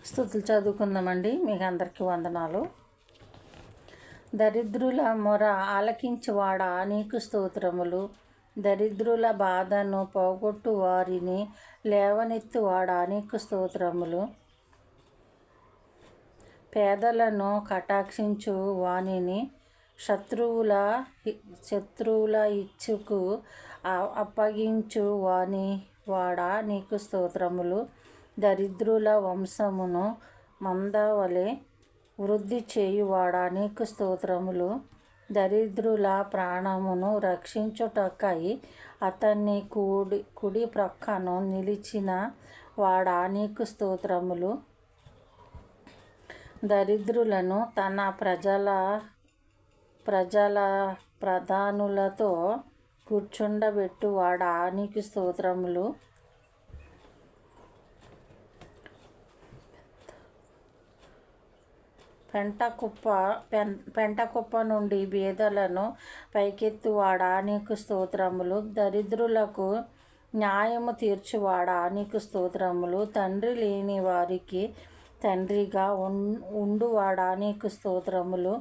స్తుతులు చదువుకుందామండి. మీకు అందరికీ వందనాలు. దరిద్రుల మొర ఆలకించువాడా నీకు స్తోత్రములు. దరిద్రుల బాధను పోగొట్టు వారిని లేవనెత్తువాడా నీకు స్తోత్రములు. పేదలను కటాక్షించు వానిని శత్రువుల ఇచ్చుకు అప్పగించు వాడా నీకు స్తోత్రములు. దరిద్రుల వంశమును మందవలె వృద్ధి చేయువాడా నీకు స్తోత్రములు. దరిద్రుల ప్రాణమును రక్షించుటకై అతన్ని కుడి ప్రక్కను నిలిచిన వాడా నీకు స్తోత్రములు. దరిద్రులను తన ప్రజల ప్రధానులతో కూర్చుండబెట్టువాడా నీకు స్తోత్రములు. పెంటకుప్ప నుండి బీదలను పైకెత్తువాడా నీకు స్తోత్రములు. దరిద్రులకు న్యాయము తీర్చువాడా నీకు స్తోత్రములు. తండ్రి లేని వారికి తండ్రిగా ఉండువాడా నీకు స్తోత్రములు.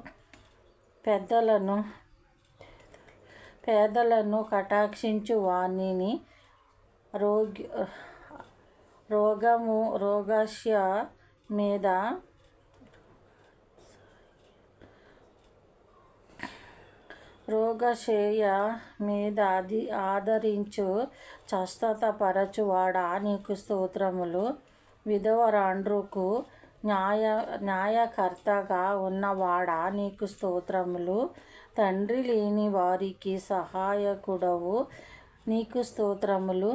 పేదలను కటాక్షించు వానిని రోగశయ మీద ఆదరించు స్వస్థతపరచువాడా నీకు స్తోత్రములు. విధవరాండ్రుకు న్యాయకర్తగా ఉన్నవాడా నీకు స్తోత్రములు. తండ్రి లేని వారికి సహాయకుడవు నీకు స్తోత్రములు.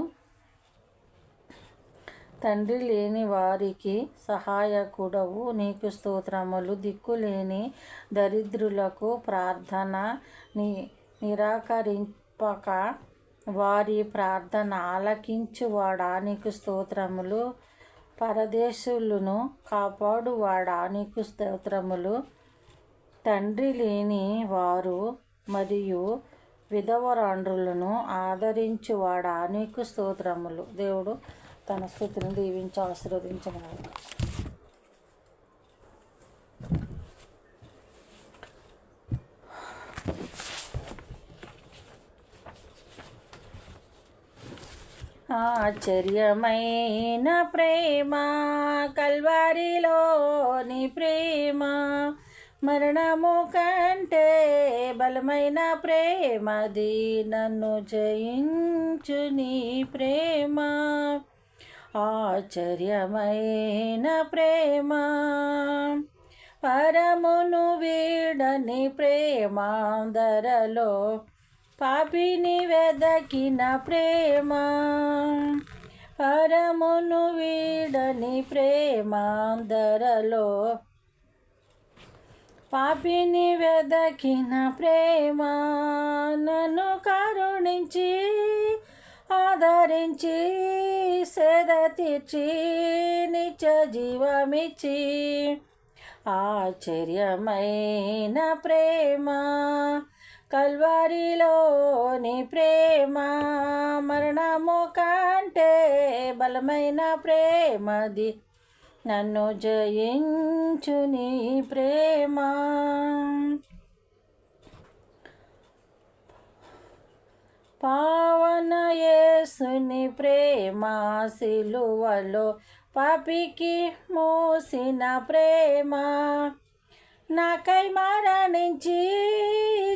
తండ్రి లేని వారికి సహాయకుడవు నీకు స్తోత్రములు. దిక్కులేని దరిద్రులకు ప్రార్థన నిరాకరింపక వారి ప్రార్థన ఆలకించువాడా నీకు స్తోత్రములు. పరదేశులను కాపాడువాడా నీకు స్తోత్రములు. తండ్రి లేని వారు మరియు విధవరాండ్రులను ఆదరించువాడా నీకు స్తోత్రములు. దేవుడు తన స్తుతిని దీవించి ఆశీర్వదించుగాక. ఆశ్చర్యమైన ప్రేమ కల్వరిలోని ప్రేమ, మరణము కంటే బలమైన ప్రేమది, నన్ను జయించు నీ ప్రేమ. ఆశ్చర్యమైన ప్రేమ, పరమును వీడని ప్రేమ, ధరలో పాపిని వెదకిన ప్రేమ. పరమును వీడని ప్రేమ, ధరలో పాపిని వెదకిన ప్రేమ. నన్ను కరుణించి ఆదరించి సేద తీర్చి నిత్య జీవమిచ్చి. ఆశ్చర్యమైన ప్రేమ కల్వరిలోని ప్రేమ, మరణము కంటే బలమైన ప్రేమది, నన్ను జయించు నీ ప్రేమ. పావన యేసుని ప్రేమ, సిలువలో పాపికి మోసిన ప్రేమ, నాకై మరణించి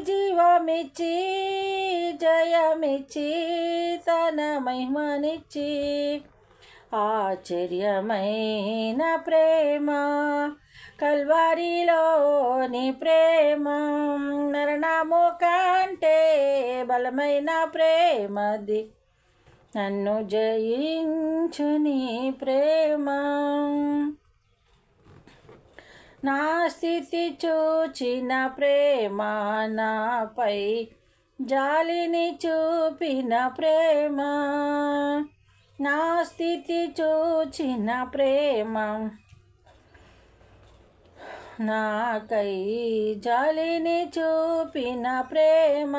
జీవమిచ్చి జయమిచ్చి తన మహిమనిచ్చి. ఆశ్చర్యమైన ప్రేమ కల్వరిలోని ప్రేమ, మరణము కంటే బలమైన ప్రేమది, నన్ను జయించు నీ ప్రేమ. నా స్థితి చూచిన ప్రేమ, నాపై జాలిని చూపిన ప్రేమ. నా స్థితి చూచిన ప్రేమ, నాకై జాలిని చూపిన ప్రేమ.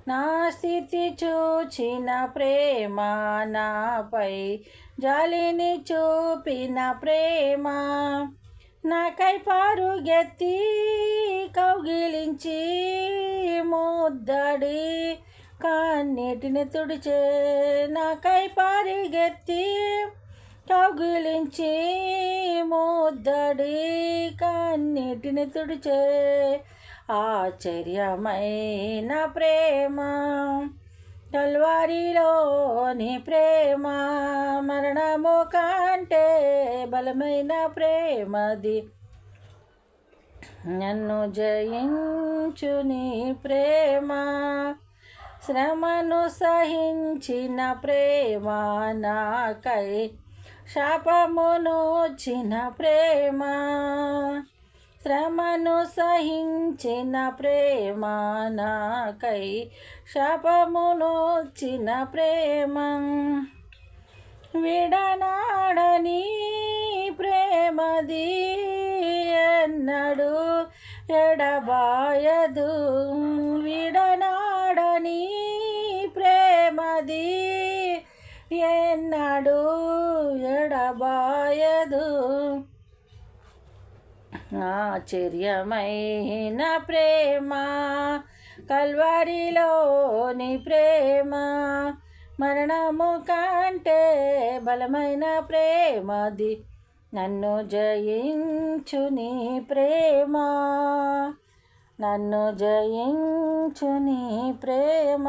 నా స్థితి చూచిన ప్రేమ, నాపై జాలిని చూపిన ప్రేమ, నాకై పరుగెత్తి కౌగిలించి ముద్దడి కన్నీటిని తుడిచే, నాకై పరిగెత్తి కౌగిలించి ముద్దడి కన్నీటిని తుడిచే ఆశ్చర్యమైన ప్రేమ, కల్వారిలోని ప్రేమ, మరణము కంటే బలమైన ప్రేమది, నన్ను జయించు నీ ప్రేమ, శ్రమను సహించిన ప్రేమ, నాకై శాపమునొచ్చిన ప్రేమ, శ్రమను సహించిన ప్రేమ, నాకై శాపమునొచ్చిన ప్రేమ, విడనాడని ప్రేమది, ఎన్నడు ఎడబాయదు, విడనాడని ప్రేమది, ఎన్నడు ఎడబాయదు, ఆశ్చర్యమైన ప్రేమ, కల్వారిలోని ప్రేమ, మరణము కంటే బలమైన ప్రేమది, నన్ను జయించు నీ ప్రేమ, నన్ను జయించు నీ ప్రేమ.